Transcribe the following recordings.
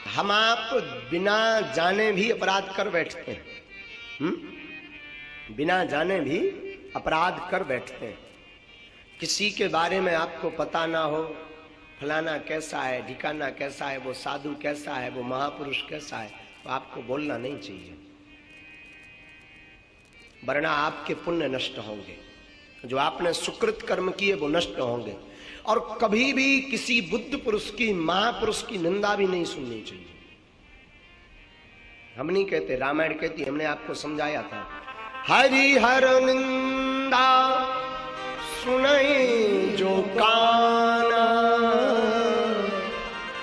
हम आप बिना जाने भी अपराध कर बैठते हैं। बिना जाने भी अपराध कर बैठते हैं। किसी के बारे में आपको पता ना हो, फलाना कैसा है, ठिकाना कैसा है, वो साधु कैसा है, वो महापुरुष कैसा है, तो आपको बोलना नहीं चाहिए, वरना आपके पुण्य नष्ट होंगे। जो आपने सुकृत कर्म किए वो नष्ट होंगे। और कभी भी किसी बुद्ध पुरुष की, महापुरुष की निंदा भी नहीं सुननी चाहिए। हम नहीं कहते, रामायण कहती, हमने आपको समझाया था, हरिहर निंदा सुनई जो काना,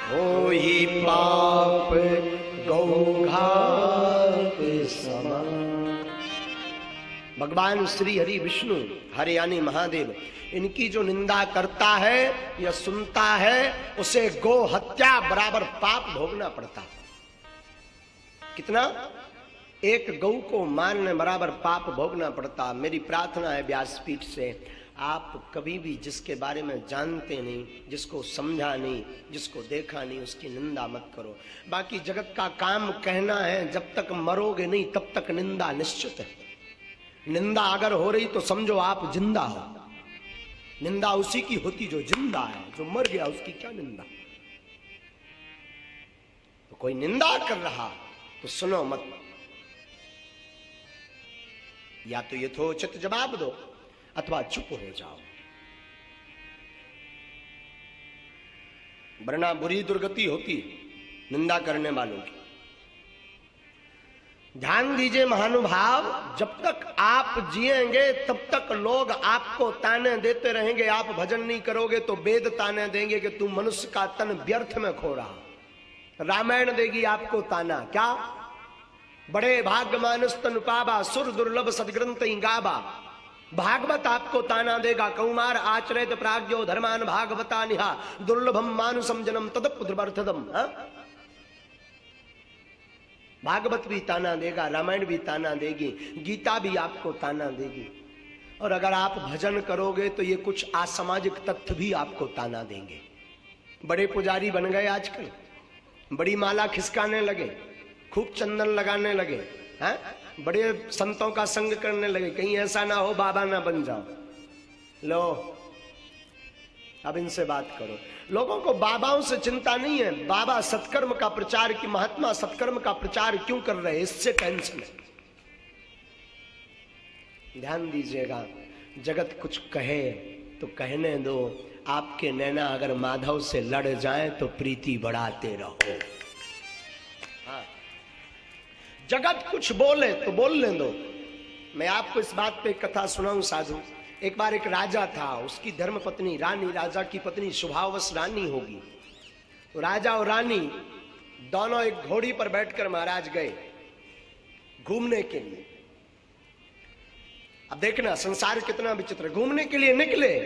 हो ही पाप गौघात समान। भगवान श्री हरि विष्णु, हरि यानी महादेव, इनकी जो निंदा करता है या सुनता है, उसे गो हत्या बराबर पाप भोगना पड़ता। कितना? एक गौ को मारने बराबर पाप भोगना पड़ता। मेरी प्रार्थना है व्यासपीठ से, आप कभी भी जिसके बारे में जानते नहीं, जिसको समझा नहीं, जिसको देखा नहीं, उसकी निंदा मत करो। बाकी जगत का काम कहना है, जब तक मरोगे नहीं तब तक निंदा निश्चित है। निंदा अगर हो रही तो समझो आप जिंदा हो। निंदा उसी की होती जो जिंदा है, जो मर गया उसकी क्या निंदा। तो कोई निंदा कर रहा तो सुनो मत, या तो यथोचित जवाब दो अथवा चुप हो जाओ, वरना बुरी दुर्गति होती निंदा करने वालों की। ध्यान दीजिए महानुभाव, जब तक आप जिएंगे तब तक लोग आपको ताने देते रहेंगे। आप भजन नहीं करोगे तो वेद ताने देंगे कि तू मनुष्य का तन व्यर्थ में खो रहा। रामायण देगी आपको ताना, क्या? बड़े भाग्य मानुष तन पावा, सुर दुर्लभ सदग्रंथ गावा। भागवत आपको ताना देगा, कौमार आचरित प्राज्ञो धर्मान भागवता निहा, दुर्लभम मानुषम जनम तदपुत्रर्थदम। भागवत भी ताना देगा, रामायण भी ताना देगी, गीता भी आपको ताना देगी। और अगर आप भजन करोगे तो ये कुछ असामाजिक तत्व भी आपको ताना देंगे। बड़े पुजारी बन गए आजकल, बड़ी माला खिसकाने लगे, खूब चंदन लगाने लगे, हैं? बड़े संतों का संग करने लगे, कहीं ऐसा ना हो बाबा ना बन जाओ। लो अब इनसे बात करो। लोगों को बाबाओं से चिंता नहीं है, बाबा सत्कर्म का प्रचार की, महात्मा सत्कर्म का प्रचार क्यों कर रहे हैं, इससे टेंशन है। ध्यान दीजिएगा, जगत कुछ कहे तो कहने दो। आपके नैना अगर माधव से लड़ जाएं तो प्रीति बढ़ाते रहो। हाँ, जगत कुछ बोले तो बोलने दो। मैं आपको इस बात पे कथा सुनाऊं साधु। एक बार एक राजा था, उसकी धर्म पत्नी रानी, राजा की पत्नी स्वभावश रानी होगी। तो राजा और रानी दोनों एक घोड़ी पर बैठकर महाराज गए घूमने के लिए। अब देखना संसार कितना विचित्र। घूमने के लिए निकले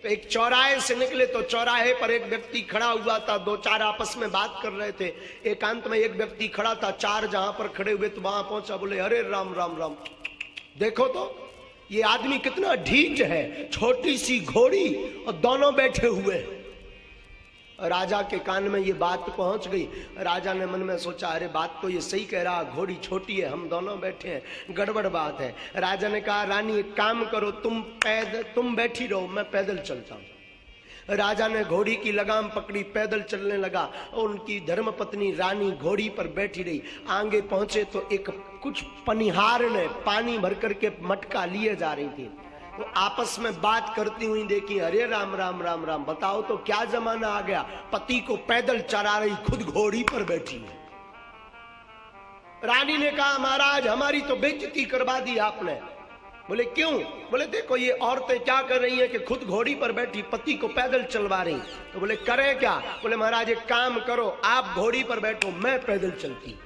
तो एक चौराहे से निकले तो चौराहे पर एक व्यक्ति खड़ा हुआ था, दो चार आपस में बात कर रहे थे। एकांत में एक व्यक्ति खड़ा था, चार जहां पर खड़े हुए तो वहां पहुंचा, बोले अरे राम राम राम, देखो तो ये आदमी कितना ढीठ है, छोटी सी घोड़ी और दोनों बैठे हुए। राजा के कान में ये बात पहुंच गई। राजा ने मन में सोचा, अरे बात तो ये सही कह रहा, घोड़ी छोटी है, हम दोनों बैठे हैं, गड़बड़ बात है। राजा ने कहा, रानी एक काम करो, तुम बैठी रहो, मैं पैदल चलता हूं। राजा ने घोड़ी की लगाम पकड़ी, पैदल चलने लगा और उनकी धर्मपत्नी रानी घोड़ी पर बैठी रही। आगे पहुंचे तो एक कुछ पनिहार ने पानी भर करके मटका लिए जा रही थी। तो आपस में बात करती हुई देखी, अरे राम राम राम राम, बताओ तो क्या जमाना आ गया, पति को पैदल चला रही, खुद घोड़ी पर बैठी है। रानी ने कहा, महाराज हमारी तो बेइज्जती करवा दी आपने। बोले क्यों? बोले देखो ये औरतें क्या कर रही हैं कि खुद घोड़ी पर बैठी पति को पैदल चलवा रही। तो बोले करें क्या? बोले महाराज एक काम करो, आप घोड़ी पर बैठो, मैं पैदल चलती।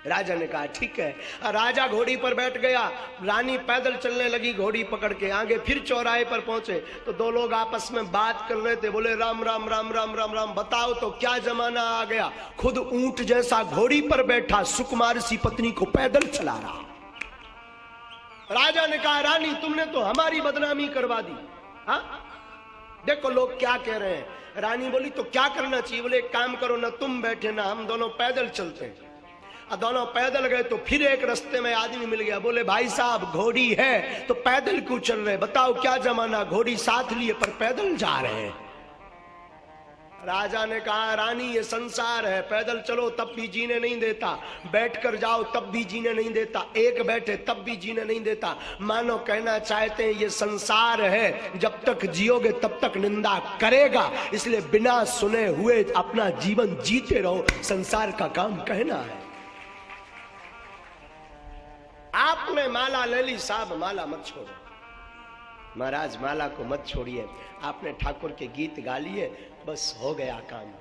राजा ने कहा ठीक है। राजा घोड़ी पर बैठ गया, रानी पैदल चलने लगी घोड़ी पकड़ के। आगे फिर चौराहे पर पहुंचे तो दो लोग आपस में बात कर रहे थे। बोले राम राम राम राम राम राम, बताओ तो क्या जमाना आ गया, खुद ऊंट जैसा घोड़ी पर बैठा सुकुमार सी पत्नी को पैदल चला रहा। राजा ने कहा, रानी तुमने तो हमारी बदनामी करवा दी। हाँ देखो लोग क्या कह रहे हैं। रानी बोली तो क्या करना चाहिए? बोले एक काम करो, ना तुम बैठे ना हम, दोनों पैदल चलते हैं। और दोनों पैदल गए तो फिर एक रास्ते में आदमी मिल गया। बोले भाई साहब घोड़ी है तो पैदल क्यों चल रहे? बताओ क्या जमाना, घोड़ी साथ लिए पर पैदल जा रहे हैं। राजा ने कहा रानी ये संसार है, पैदल चलो तब भी जीने नहीं देता, बैठकर जाओ तब भी जीने नहीं देता, एक बैठे तब भी जीने नहीं देता। मानो कहना चाहते हैं ये संसार है, जब तक जियोगे तब तक निंदा करेगा, इसलिए बिना सुने हुए अपना जीवन जीते रहो। संसार का काम कहना है। आपने माला ले ली, साहब माला मत छोड़ो। महाराज माला को मत छोड़िए। आपने ठाकुर के गीत गा लिए, बस हो गया काम।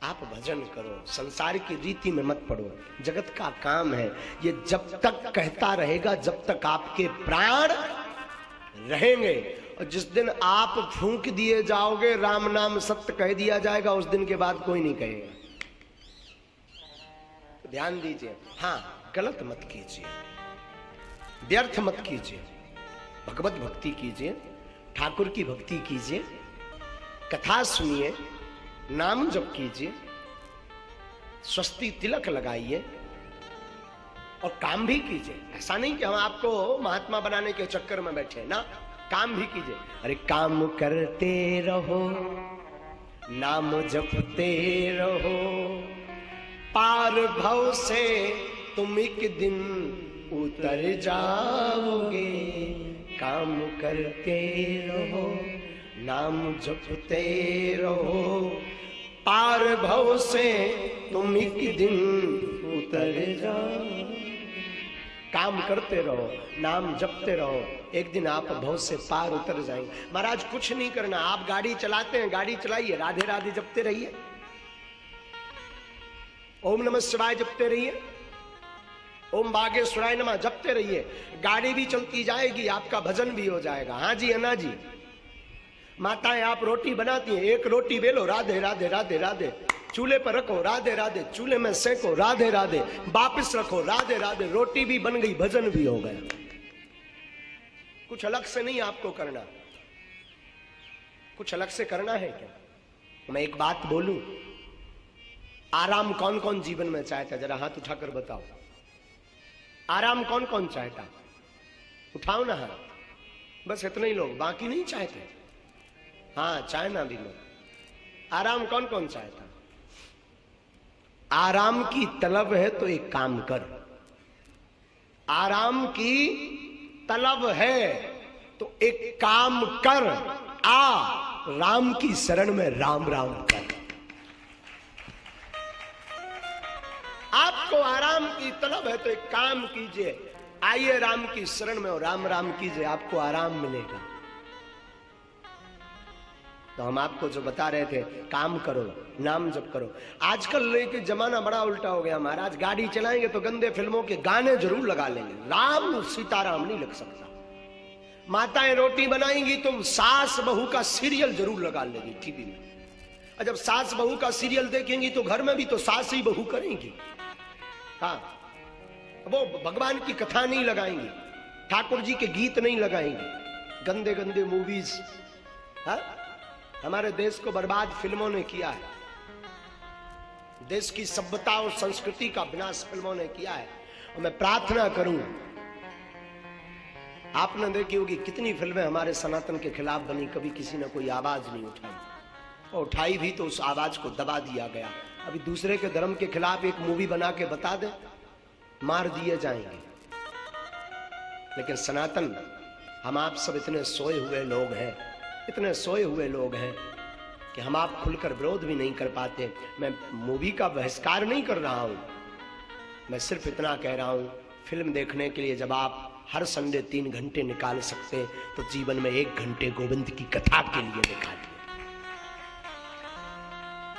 आप भजन करो, संसार की रीति में मत पड़ो। जगत का काम है, ये जब तक कहता रहेगा जब तक आपके प्राण रहेंगे। और जिस दिन आप फूंक दिए जाओगे, राम नाम सत्य कह दिया जाएगा, उस दिन के बाद कोई नहीं कहेगा। तो ध्यान दीजिए। हाँ, गलत मत कीजिए, व्यर्थ मत कीजिए, भगवत भक्ति कीजिए, ठाकुर की भक्ति कीजिए, कथा सुनिए, नाम जप कीजिए, स्वस्ति तिलक लगाइए और काम भी कीजिए। ऐसा नहीं कि हम आपको महात्मा बनाने के चक्कर में बैठे ना, काम भी कीजिए। अरे काम करते रहो, नाम जपते रहो, पार भव से तुम एक दिन उतर जाओगे। काम करते रहो, नाम जपते रहो, पार भव से तुम एक दिन उतर जाओ। काम करते रहो, नाम जपते रहो, एक दिन आप भव से पार उतर जाएंगे। महाराज कुछ नहीं करना, आप गाड़ी चलाते हैं, गाड़ी चलाइए, राधे राधे जपते रहिए, ओम नमः शिवाय जपते रहिए, ओम बागेश्वराय नमः जपते रहिए। गाड़ी भी चलती जाएगी, आपका भजन भी हो जाएगा। हाँ जी अन्ना जी। माताएं आप रोटी बनाती हैं, एक रोटी बेलो, राधे राधे राधे राधे, चूल्हे पर रखो, राधे राधे, चूल्हे में सेको, राधे राधे, वापिस रखो, राधे राधे, रोटी भी बन गई, भजन भी हो गया। कुछ अलग से नहीं आपको करना। कुछ अलग से करना है क्या? मैं एक बात बोलूं, आराम कौन कौन जीवन में चाहता? जरा हाथ उठाकर बताओ, आराम कौन कौन चाहता? उठाओ ना हाथ। बस इतने ही लोग, बाकी नहीं चाहते। हाँ, चाहना भी लोग। आराम कौन कौन चाहता? आराम की तलब है तो एक काम कर। आराम की तलब है तो एक काम कर, आ राम की शरण में राम राम कर। आपको आराम की तलब है तो एक काम कीजिए, आइए राम की शरण में और राम राम कीजिए, आपको आराम मिलेगा। तो हम आपको जो बता रहे थे, काम करो, नाम जप करो। आजकल लेके जमाना बड़ा उल्टा हो गया महाराज। गाड़ी चलाएंगे तो गंदे फिल्मों के गाने जरूर लगा लेंगे, राम सीताराम नहीं लग सकता। माताएं रोटी बनाएंगी तो सास बहू का सीरियल जरूर लगा लेंगी टीवी में। और जब सास बहू का सीरियल देखेंगी तो घर में भी तो सास ही बहू करेंगी। हाँ, वो भगवान की कथा नहीं लगाएंगी, ठाकुर जी के गीत नहीं लगाएंगी, गंदे गंदे मूवीज। हाँ, हमारे देश को बर्बाद फिल्मों ने किया है। देश की सभ्यता और संस्कृति का विनाश फिल्मों ने किया है। और मैं प्रार्थना करूं, आपने देखी होगी कितनी फिल्में हमारे सनातन के खिलाफ बनी, कभी किसी ने कोई आवाज नहीं उठाई, और उठाई भी तो उस आवाज को दबा दिया गया। अभी दूसरे के धर्म के खिलाफ एक मूवी बना के बता दे, मार दिए जाएंगे। लेकिन सनातन, हम आप सब इतने सोए हुए लोग हैं, इतने सोए हुए लोग हैं कि हम आप खुलकर विरोध भी नहीं कर पाते। मैं मूवी का बहिष्कार नहीं कर रहा हूं, मैं सिर्फ इतना कह रहा हूं, फिल्म देखने के लिए जब आप हर संडे 3 घंटे निकाल सकते हैं तो जीवन में 1 घंटे गोविंद की कथा के लिए निकालिए।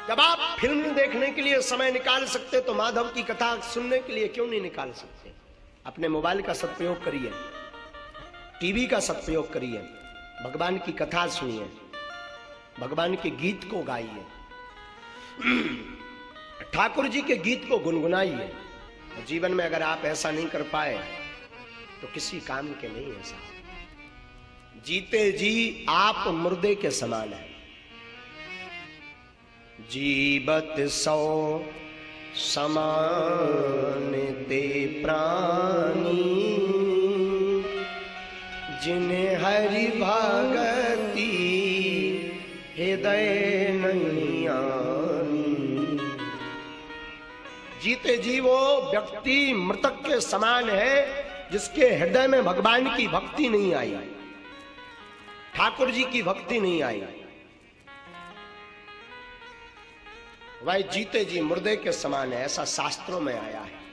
जब आप फिल्म देखने के लिए समय निकाल सकते तो माधव की कथा सुनने के लिए क्यों नहीं निकाल सकते? अपने मोबाइल का सदुपयोग करिए, टीवी का सदुपयोग करिए, भगवान की कथा सुनिए, भगवान के गीत को गाइए, ठाकुर जी के गीत को गुनगुनाइए। जीवन में अगर आप ऐसा नहीं कर पाए तो किसी काम के नहीं। ऐसा जीते जी आप मुर्दे के समान हैं। जीवत सौ समान ते प्राणी, जिन्हें हरि भगति हृदय नहीं आनी। जीते जी वो व्यक्ति मृतक के समान है जिसके हृदय में भगवान की भक्ति नहीं आई, ठाकुर जी की भक्ति नहीं आई। वह जीते जी मुर्दे के समान है, ऐसा शास्त्रों में आया है।